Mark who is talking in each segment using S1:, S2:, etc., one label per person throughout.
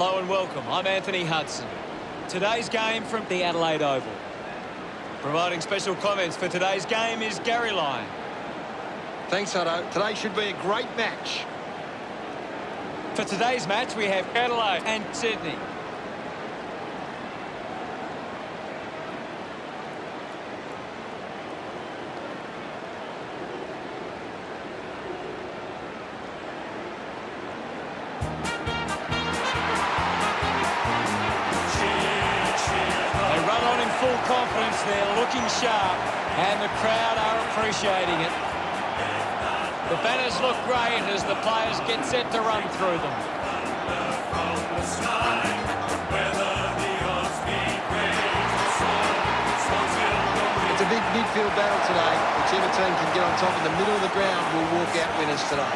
S1: Hello and welcome. I'm Anthony Hudson. Today's game from the Adelaide Oval. Providing special comments for today's game is Gary Lyon.
S2: Thanks, Hutto. Today should be a great match.
S1: For today's match, we have Adelaide and Sydney. Full confidence, they're looking sharp, and the crowd are appreciating it. The banners look great as the players get set to run through them.
S2: It's a big midfield battle today. Whichever team can get on top in the middle of the ground will walk out winners today.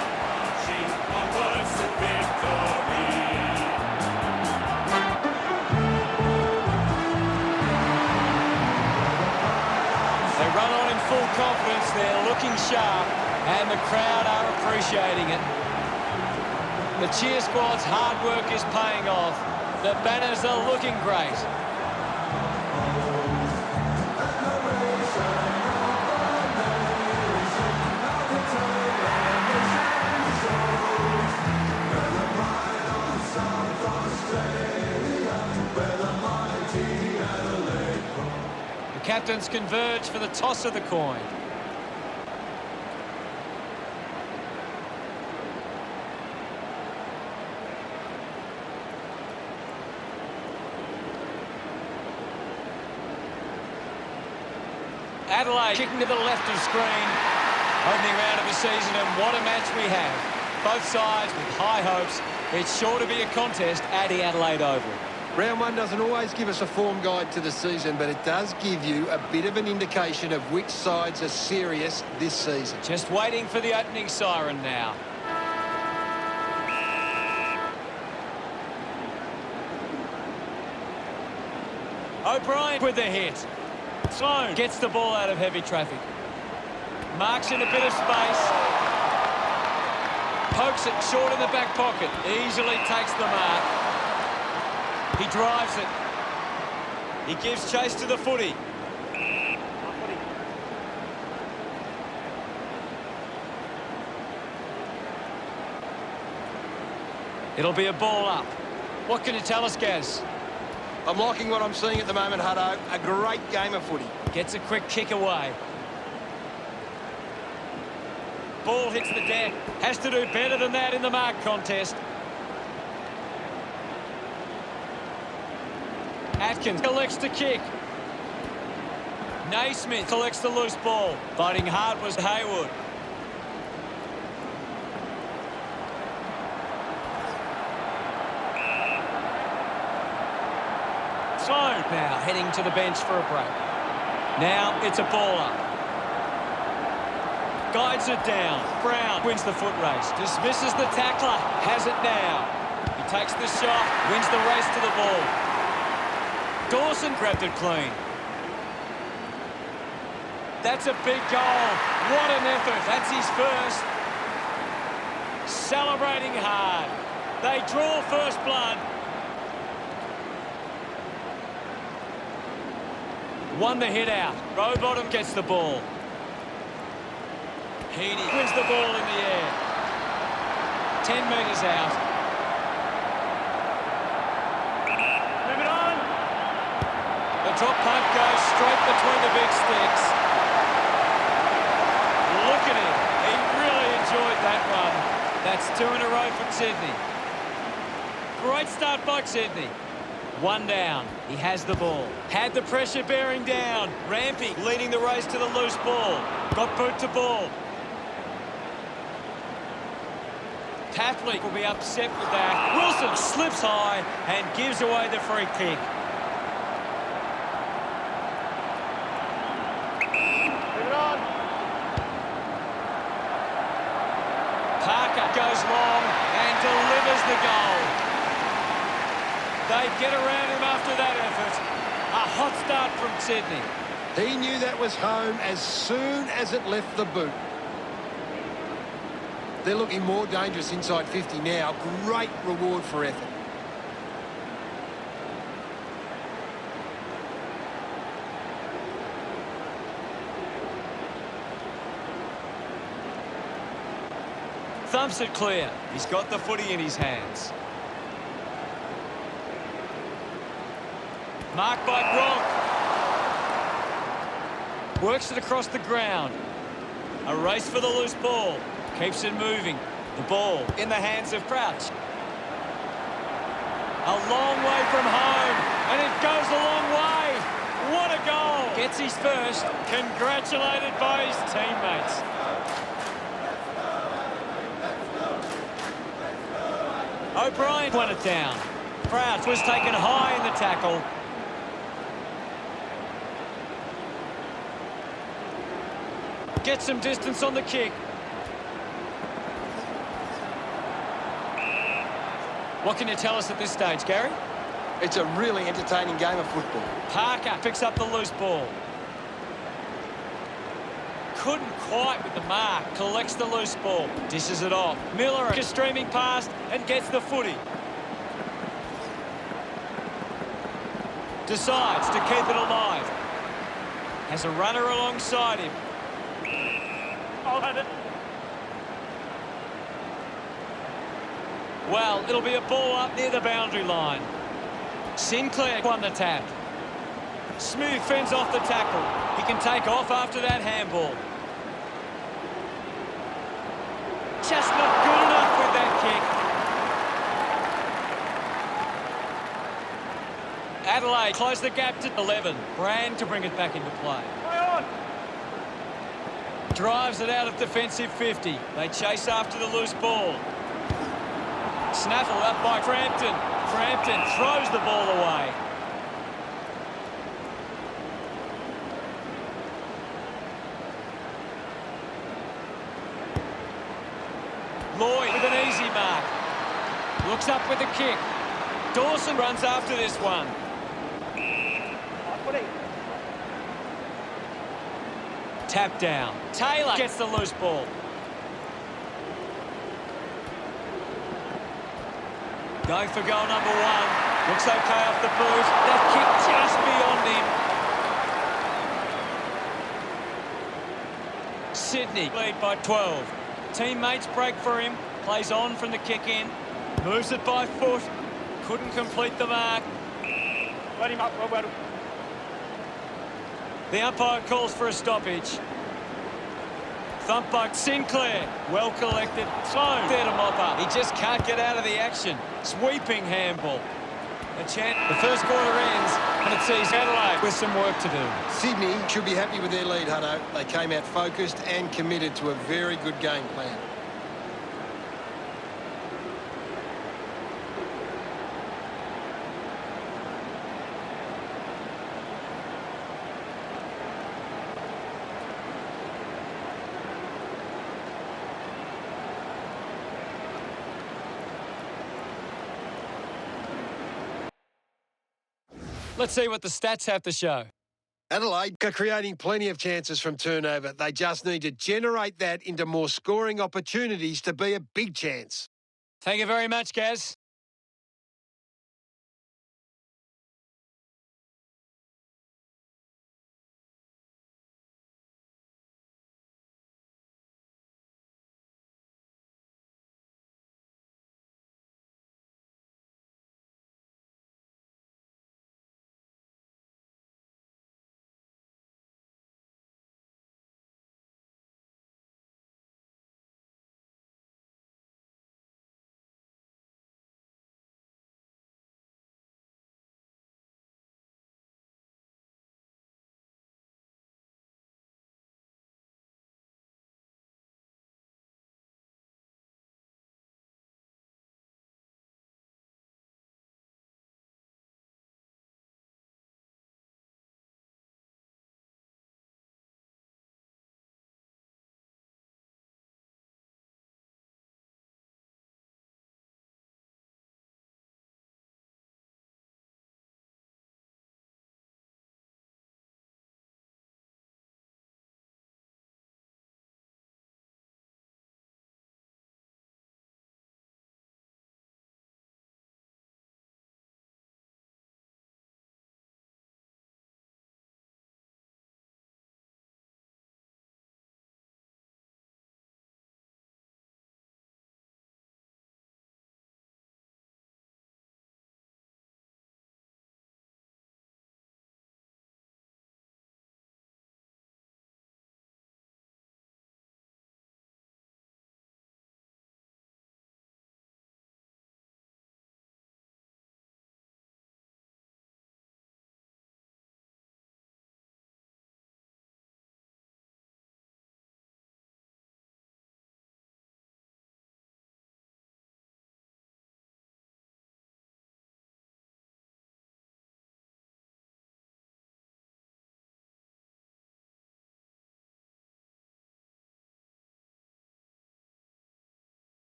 S1: Run on in full confidence, they're looking sharp, and the crowd are appreciating it. The cheer squad's hard work is paying off. The banners are looking great. Captains converge for the toss of the coin. Adelaide kicking to the left of screen. Opening round of the season, and what a match we have. Both sides with high hopes. It's sure to be a contest at the Adelaide Oval.
S2: Round one doesn't always give us a form guide to the season, but it does give you a bit of an indication of which sides are serious this season.
S1: Just waiting for the opening siren now. O'Brien with the hit. Sloan gets the ball out of heavy traffic. Marks in a bit of space. Pokes it short in the back pocket. Easily takes the mark. He drives it. He gives chase to the footy. It'll be a ball up. What can you tell us, Gaz?
S2: I'm liking what I'm seeing at the moment, Hutto. A great game of footy.
S1: Gets a quick kick away. Ball hits the deck. Has to do better than that in the mark contest. Atkins collects the kick. Naismith collects the loose ball. Fighting hard was Hayward. Sloan now heading to the bench for a break. Now it's a ball up. Guides it down. Brown wins the foot race. Dismisses the tackler. Has it now. He takes the shot. Wins the race to the ball. Dawson grabbed it clean. That's a big goal. What an effort. That's his first. Celebrating hard. They draw first blood. Won the hit out. Rowbottom gets the ball. Heaney wins the ball in the air. 10 metres out. The drop punt goes straight between the big sticks. Look at him. He really enjoyed that run. That's 2 in a row from Sydney. Great start by Sydney. 1 down. He has the ball. Had the pressure bearing down. Rampy leading the race to the loose ball. Got boot to ball. Tapley will be upset with that. Wilson slips high and gives away the free kick. Parker goes long and delivers the goal. They get around him after that effort. A hot start from Sydney.
S2: He knew that was home as soon as it left the boot. They're looking more dangerous inside 50 now. Great reward for effort.
S1: Thumps it clear. He's got the footy in his hands. Marked by Gronk. Works it across the ground. A race for the loose ball. Keeps it moving. The ball in the hands of Crouch. A long way from home, and it goes a long way. What a goal. Gets his first. Congratulated by his teammates. O'Brien won it down. Crouch was taken high in the tackle. Gets some distance on the kick. What can you tell us at this stage, Gary?
S2: It's a really entertaining game of football.
S1: Parker picks up the loose ball. Couldn't quite with the mark. Collects the loose ball. Dishes it off. Miller is streaming past and gets the footy. Decides to keep it alive. Has a runner alongside him. Well, it'll be a ball up near the boundary line. Sinclair won the tap. Smooth fends off the tackle. He can take off after that handball. Just not good enough with that kick. Adelaide close the gap to 11. Brand to bring it back into play. Drives it out of defensive 50. They chase after the loose ball. Snaffle up by Frampton. Frampton throws the ball away. Lloyd with an easy mark. Looks up with a kick. Dawson runs after this one. Tap down. Taylor gets the loose ball. Going for goal number one. Looks okay off the boot. That kick just beyond him. Sydney lead by 12. Teammates break for him. Plays on from the kick in. Moves it by foot. Couldn't complete the mark.
S3: Let him up, well.
S1: The umpire calls for a stoppage. Thump by Sinclair. Well collected. Sloan there to mop up. He just can't get out of the action. Sweeping handball. The first quarter ends, and it sees Adelaide with some work to do.
S2: Sydney should be happy with their lead, Hutto. They came out focused and committed to a very good game plan.
S1: Let's see what the stats have to show.
S2: Adelaide are creating plenty of chances from turnover. They just need to generate that into more scoring opportunities to be a big chance.
S1: Thank you very much, Gaz.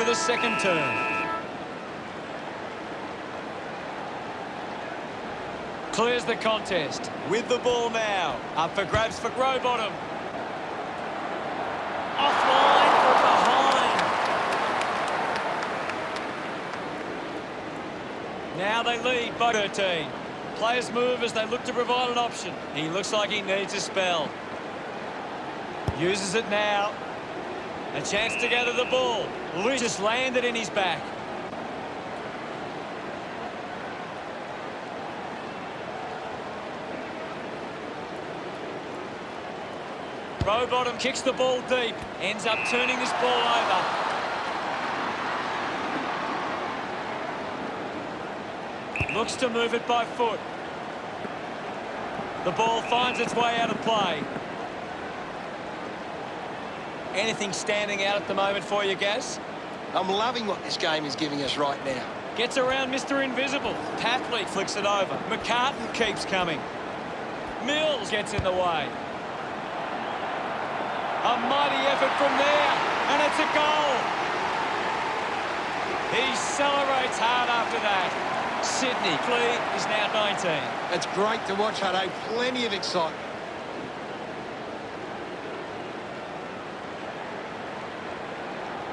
S1: the second turn. Clears the contest. With the ball now. Up for grabs for Rowbottom. Offline from behind. Now they lead by 13. Players move as they look to provide an option. He looks like he needs a spell. Uses it now. A chance to gather the ball. Luke just landed in his back. Rowbottom kicks the ball deep. Ends up turning this ball over. Looks to move it by foot. The ball finds its way out of play. Anything standing out at the moment for you, Gaz?
S2: I'm loving what this game is giving us right now.
S1: Gets around Mr. Invisible. Tapley flicks it over. McCartan keeps coming. Mills gets in the way. A mighty effort from there, and it's a goal. He celebrates hard after that. Sydney is now 19.
S2: It's great to watch, Hutto. Plenty of excitement.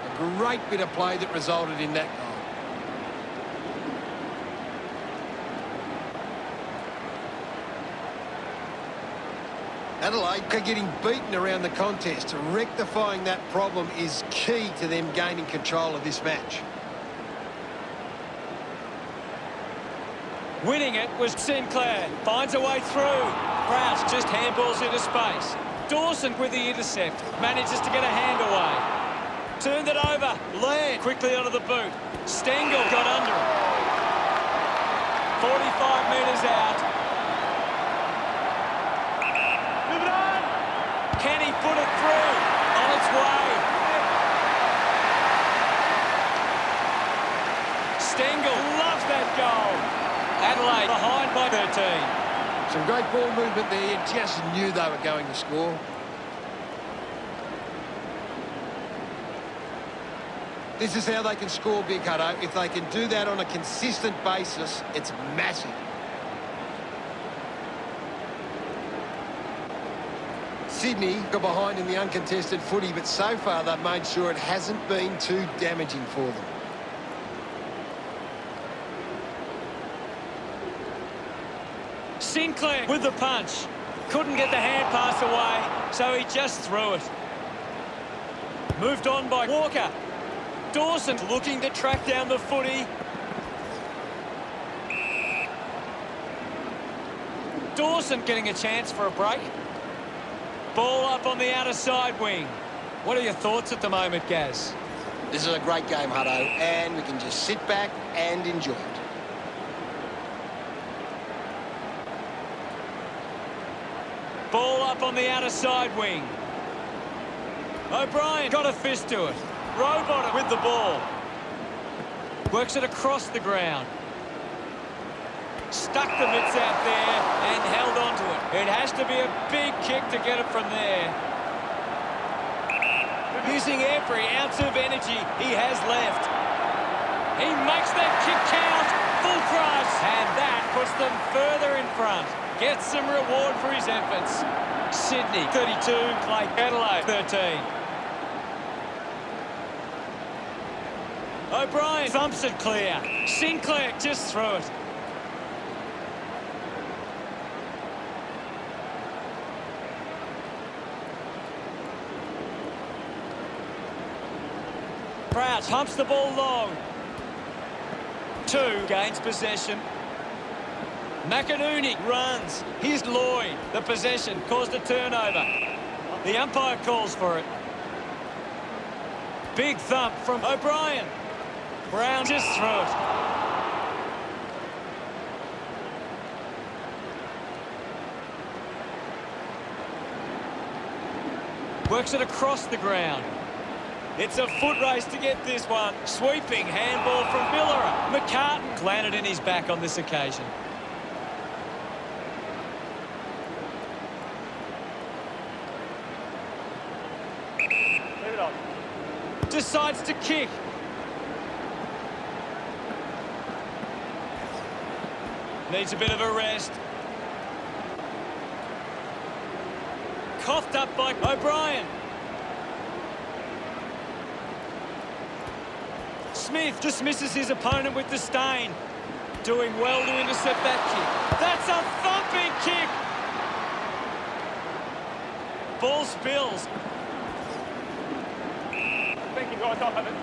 S2: A great bit of play that resulted in that goal. Adelaide are getting beaten around the contest. Rectifying that problem is key to them gaining control of this match.
S1: Winning it was Sinclair. Finds a way through. Crouch just handballs into space. Dawson with the intercept. Manages to get a hand away. Turned it over. Laird quickly onto the boot. Stengel got under it. 45 metres out.
S3: Move it on!
S1: Can he put it through? On its way. Stengel loves that goal. Adelaide behind by 13.
S2: Some great ball movement there. You just knew they were going to score. This is how they can score, Big Hutto. If they can do that on a consistent basis, it's massive. Sydney got behind in the uncontested footy, but so far they've made sure it hasn't been too damaging for them.
S1: Sinclair with the punch. Couldn't get the hand pass away, so he just threw it. Moved on by Walker. Dawson looking to track down the footy. Dawson getting a chance for a break. Ball up on the outer side wing. What are your thoughts at the moment, Gaz?
S2: This is a great game, Hutto, and we can just sit back and enjoy it.
S1: Ball up on the outer side wing. O'Brien got a fist to it. Rowbottom with the ball. Works it across the ground. Stuck the mitts out there and held on to it. It has to be a big kick to get it from there. Using every ounce of energy he has left. He makes that kick count. Full price. And that puts them further in front. Gets some reward for his efforts. Sydney 32, play Adelaide 13. O'Brien thumps it clear. Sinclair just threw it. Crouch humps the ball long. 2 gains possession. McInerney runs. Here's Lloyd. The possession caused a turnover. The umpire calls for it. Big thump from O'Brien. Brown just threw it. Works it across the ground. It's a foot race to get this one. Sweeping handball from Billera. McCartan landed in his back on this occasion. Decides to kick. Needs a bit of a rest. Coughed up by O'Brien. Smith just misses his opponent with disdain. Doing well to intercept that kick. That's a thumping kick. Ball spills.
S3: Thank you, guys. I'll have it.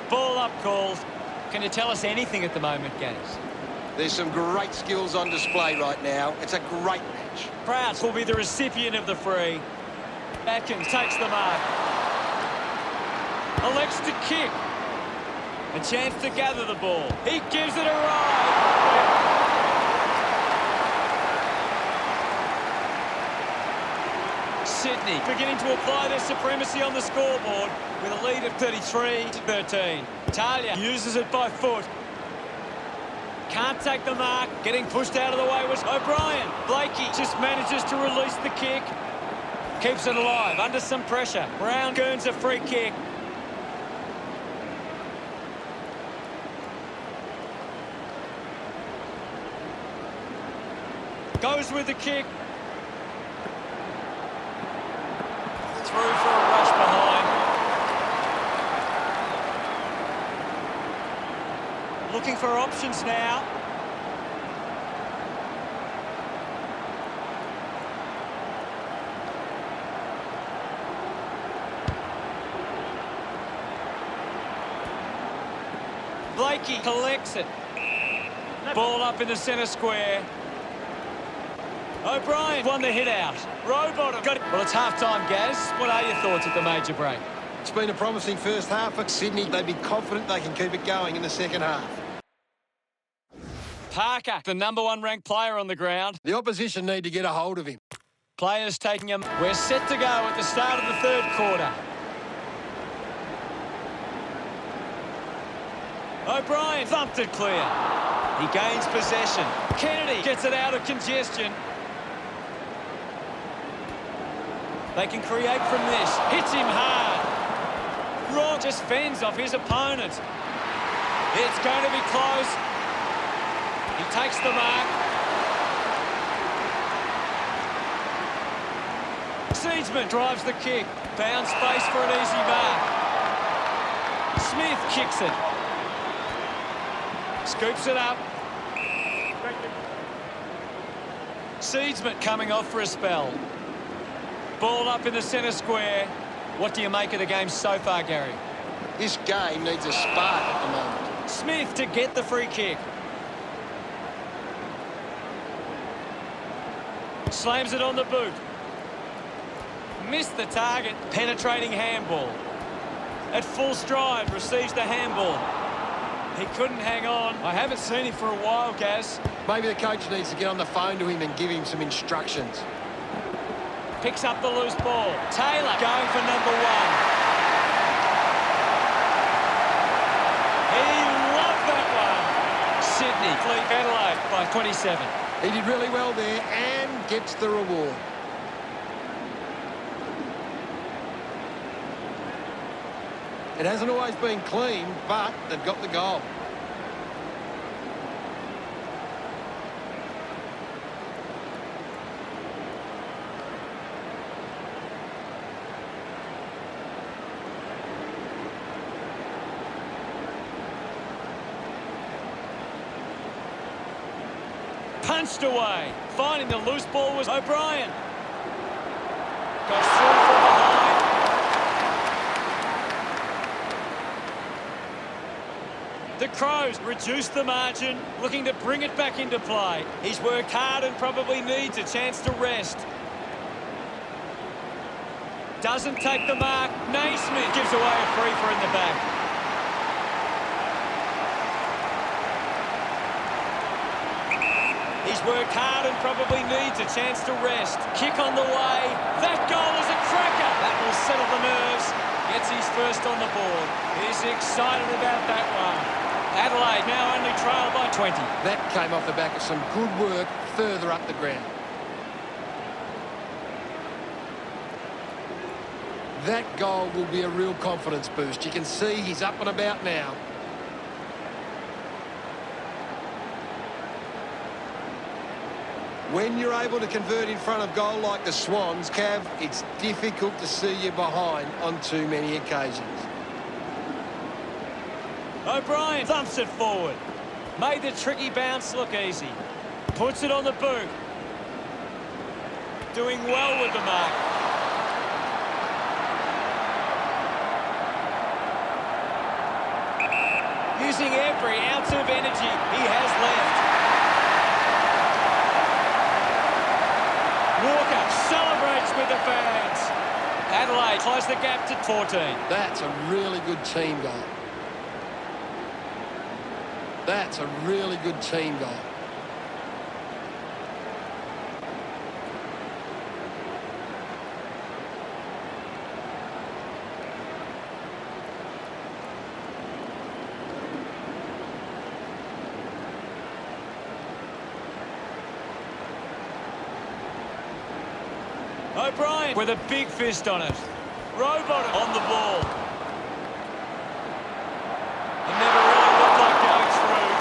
S1: Ball up calls. Can you tell us anything at the moment, Gaz?
S2: There's some great skills on display right now. It's a great match.
S1: Prowse will be the recipient of the free. Atkins takes the mark. Elects to kick. A chance to gather the ball. He gives it a ride. Sydney beginning to apply their supremacy on the scoreboard with a lead of 33-13. Talia uses it by foot. Can't take the mark. Getting pushed out of the way was O'Brien. Blakey just manages to release the kick. Keeps it alive under some pressure. Brown earns a free kick. Goes with the kick. Through for a rush behind. Looking for options now. Blakey collects it. Ball up in the centre square. O'Brien won the hit out. Rowbottom got it. Well, it's half-time, Gaz. What are your thoughts at the major break?
S2: It's been a promising first half for Sydney. They'd be confident they can keep it going in the second half.
S1: Parker, the #1 ranked player on the ground.
S2: The opposition need to get a hold of him.
S1: Players taking him. We're set to go at the start of the third quarter. O'Brien thumped it clear. He gains possession. Kennedy gets it out of congestion. They can create from this. Hits him hard. Rock just fends off his opponent. It's going to be close. He takes the mark. Seedsman drives the kick. Found space for an easy mark. Smith kicks it. Scoops it up. Seedsman coming off for a spell. Ball up in the centre square. What do you make of the game so far, Gary?
S2: This game needs a spark at the moment.
S1: Smith to get the free kick. Slams it on the boot. Missed the target. Penetrating handball. At full stride, receives the handball. He couldn't hang on. I haven't seen him for a while, Gaz.
S2: Maybe the coach needs to get on the phone to him and give him some instructions.
S1: Picks up the loose ball. Taylor going for #1. He loved that one. Sydney lead Adelaide by 27.
S2: He did really well there and gets the reward. It hasn't always been clean, but they've got the goal.
S1: Punched away. Finding the loose ball was O'Brien. Goes through from behind. The Crows reduce the margin, looking to bring it back into play. He's worked hard and probably needs a chance to rest. Doesn't take the mark. Naismith gives away a free for in the back. He's worked hard and probably needs a chance to rest. Kick on the way. That goal is a cracker. That will settle the nerves. Gets his first on the board. He's excited about that one. Adelaide now only trail by 20.
S2: That came off the back of some good work further up the ground. That goal will be a real confidence boost. You can see he's up and about now. When you're able to convert in front of goal like the Swans, Cav, it's difficult to see you behind on too many occasions.
S1: O'Brien thumps it forward. Made the tricky bounce look easy. Puts it on the boot. Doing well with the mark. Using every ounce of energy he has left. Walker celebrates with the fans. Adelaide close the gap to 14.
S2: That's a really good team goal. That's a really good team goal.
S1: O'Brien with a big fist on it. Robot on the ball. It never really looked like going through.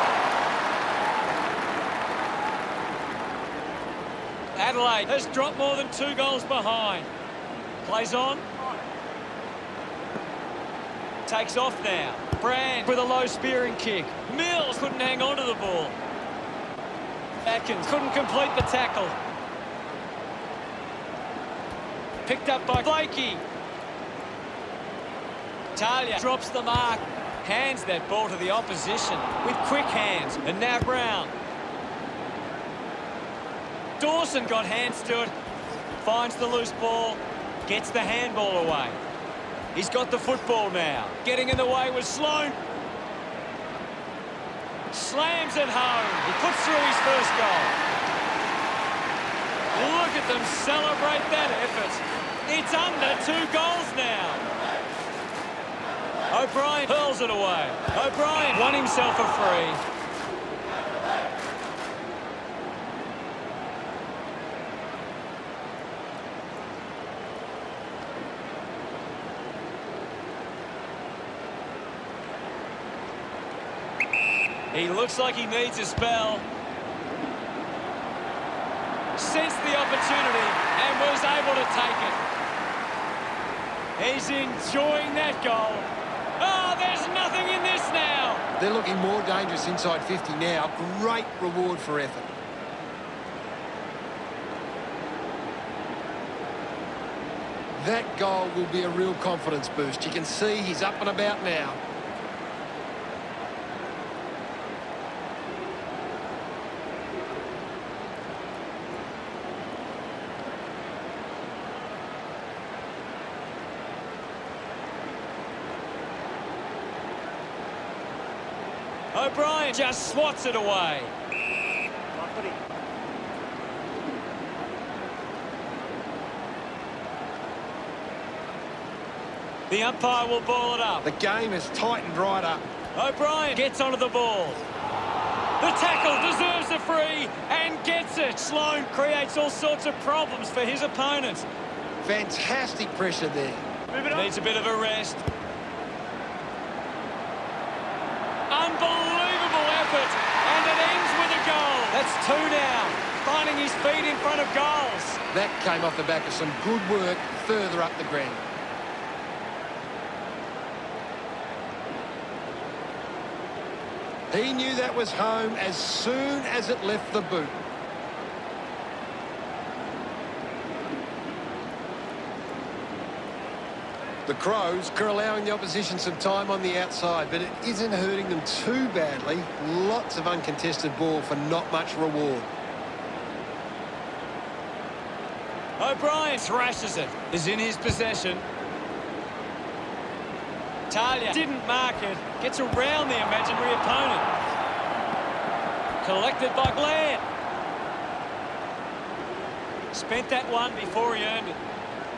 S1: Adelaide has dropped more than 2 goals behind. Plays on. Takes off now. Brand with a low spearing kick. Mills couldn't hang on to the ball. Atkins couldn't complete the tackle. Picked up by Blakey. Talia drops the mark. Hands that ball to the opposition with quick hands. And now Brown. Dawson got hands to it. Finds the loose ball. Gets the handball away. He's got the football now. Getting in the way was Sloan. Slams it home. He puts through his first goal. Look at them celebrate that effort. It's under 2 goals now. O'Brien hurls it away. O'Brien won himself a free. He looks like he needs a spell. Sensed the opportunity and was able to take it. He's enjoying that goal. Oh, there's nothing in this now.
S2: They're looking more dangerous inside 50 now. Great reward for effort. That goal will be a real confidence boost. You can see he's up and about now.
S1: O'Brien just swats it away. The umpire will ball it up.
S2: The game has tightened right up.
S1: O'Brien gets onto the ball. The tackle deserves a free and gets it. Sloan creates all sorts of problems for his opponent.
S2: Fantastic pressure there.
S1: Needs a bit of a rest. Unbelievable effort, and it ends with a goal. That's 2 down, finding his feet in front of goals.
S2: That came off the back of some good work further up the ground. He knew that was home as soon as it left the boot. The Crows are allowing the opposition some time on the outside, but it isn't hurting them too badly. Lots of uncontested ball for not much reward.
S1: O'Brien thrashes it. Is in his possession. Talia didn't mark it. Gets around the imaginary opponent. Collected by Glenn. Spent that one before he earned it.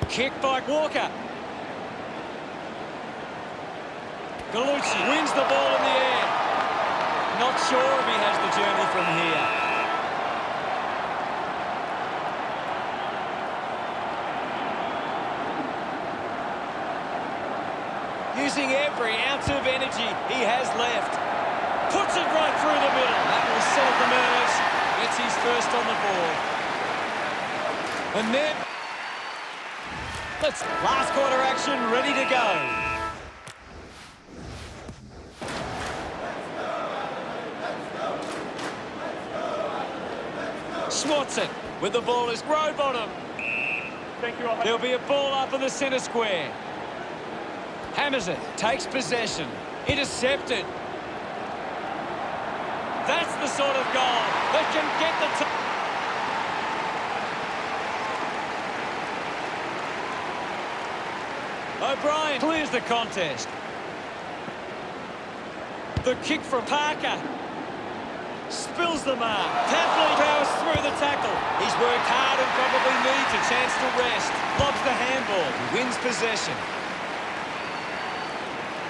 S1: Kicked by Walker. Gallucci wins the ball in the air. Not sure if he has the journey from here. Using every ounce of energy he has left. Puts it right through the middle. That will settle the nerves. Gets his first on the board. And then... Last quarter action, ready to go. Swats with the ball is row bottom.
S3: Thank you.
S1: There'll be a ball up in the centre square. Hammers it, takes possession, intercepted. That's the sort of goal that can get the... O'Brien clears the contest. The kick from Parker. Spills the mark. Tapley powers through the tackle. He's worked hard and probably needs a chance to rest. Lobs the handball. He wins possession.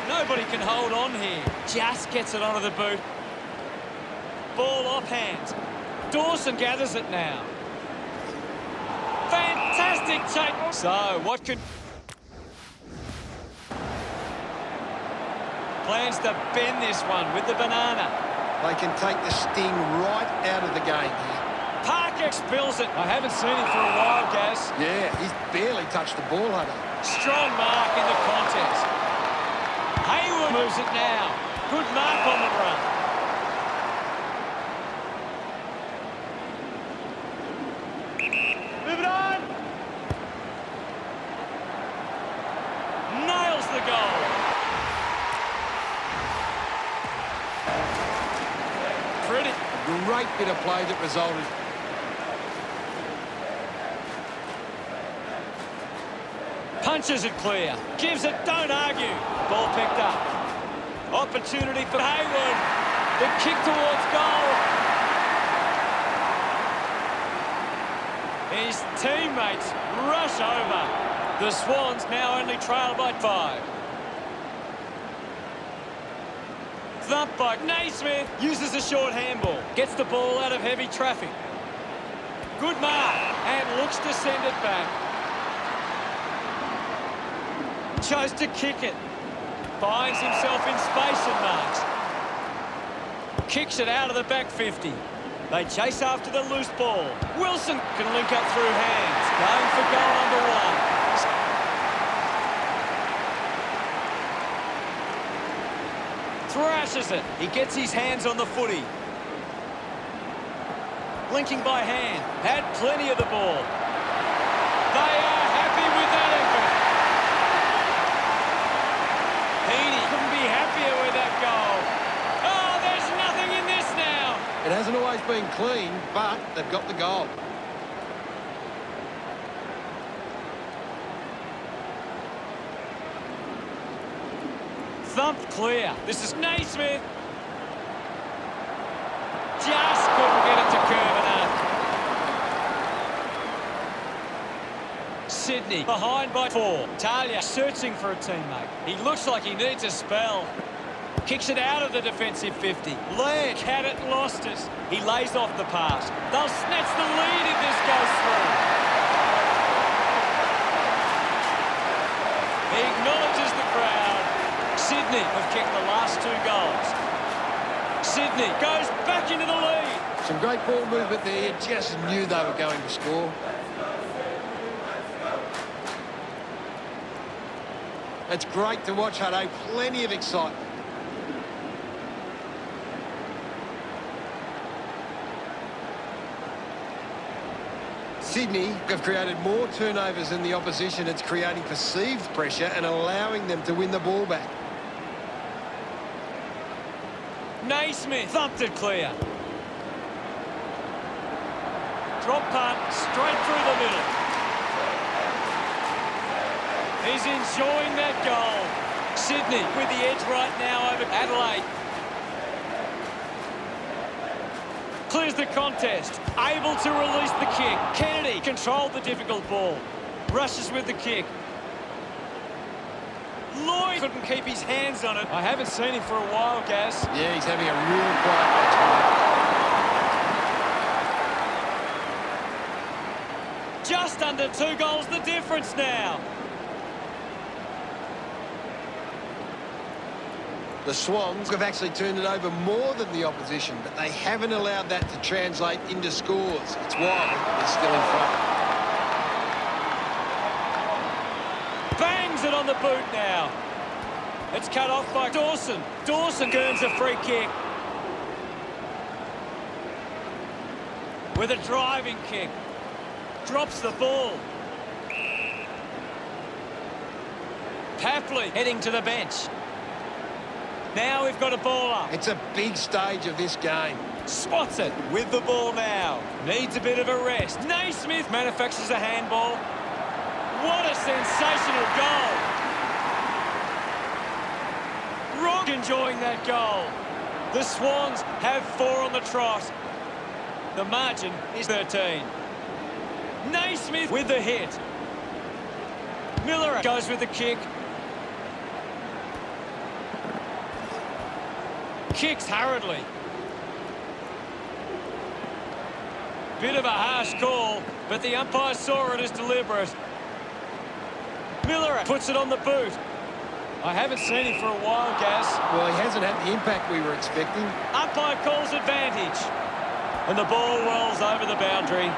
S1: Nobody can hold on here. Just gets it onto the boot. Ball off hands. Dawson gathers it now. Fantastic take. So, what could... Plans to bend this one with the banana.
S2: They can take the sting right out of the game here.
S1: Parker spills it. I haven't seen him for a while, Gaz.
S2: Yeah, he's barely touched the ball, Hunter.
S1: Strong mark in the contest. Hayward moves it now. Good mark on the run.
S3: Move it on.
S1: Nails the goal. Pretty.
S2: Great bit of play that resulted.
S1: Punches it clear. Gives it, don't argue. Ball picked up. Opportunity for Hayward. The kick towards goal. His teammates rush over. The Swans now only trail by 5. Thumped by Naismith. Uses a short handball. Gets the ball out of heavy traffic. Good mark. And looks to send it back. Chose to kick it. Finds himself in space and marks. Kicks it out of the back 50. They chase after the loose ball. Wilson can link up through hands. Going for goal number 1. Thrashes it. He gets his hands on the footy. Linking by hand. Had plenty of the ball. They are happy with that effort. Heaney couldn't be happier with that goal. Oh, there's nothing in this now.
S2: It hasn't always been clean, but they've got the goal.
S1: Thumped clear. This is Naismith. Just couldn't get it to curve enough. Sydney behind by 4. Talia searching for a teammate. He looks like he needs a spell. Kicks it out of the defensive 50. Laird had it, lost it. He lays off the pass. They'll snatch the lead if this goes through. He acknowledges the crowd. Sydney have kicked the last 2 goals. Sydney goes back into the lead.
S2: Some great ball movement there. You just knew they were going to score. It's great to watch, Hutto. Plenty of excitement. Sydney have created more turnovers than the opposition. It's creating perceived pressure and allowing them to win the ball back.
S1: Naismith thumped it clear. Drop punt straight through the middle. He's enjoying that goal. Sydney with the edge right now over Adelaide. Clears the contest. Able to release the kick. Kennedy controlled the difficult ball. Rushes with the kick. Lloyd couldn't keep his hands on it. I haven't seen him for a while, Gaz.
S2: Yeah, he's having a real quiet match.
S1: Just under 2 goals the difference now.
S2: The Swans have actually turned it over more than the opposition, but they haven't allowed that to translate into scores. It's why they're still in front.
S1: Bangs it on the boot now. It's cut off by Dawson. Dawson earns a free kick. With a driving kick. Drops the ball. Papley heading to the bench. Now we've got a ball up.
S2: It's a big stage of this game.
S1: Spots it with the ball now. Needs a bit of a rest. Naismith manufactures a handball. What a sensational goal. Rock enjoying that goal. The Swans have 4 on the trot. The margin is 13. Naismith with the hit. Miller goes with the kick. Kicks hurriedly. Bit of a harsh call, but the umpire saw it as deliberate. Miller puts it on the boot. I haven't seen him for a while, Gaz.
S2: Well, he hasn't had the impact we were expecting.
S1: Umpire calls advantage. And the ball rolls over the boundary.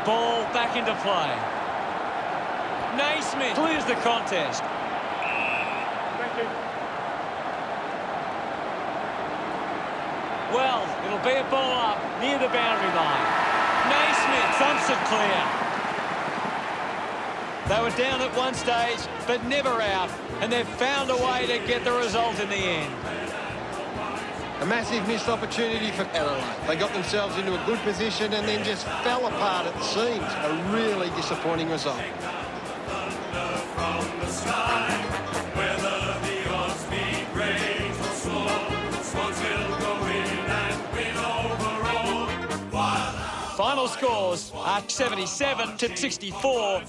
S1: Ball back into play. Naismith clears the contest.
S3: Thank you.
S1: Well, it'll be a ball up near the boundary line. Naismith thumps it clear. They were down at one stage, but never out, and they've found a way to get the result in the end.
S2: A massive missed opportunity for Adelaide. They got themselves into a good position and then just fell apart at the seams. A really disappointing result. Final scores are 77 to 64.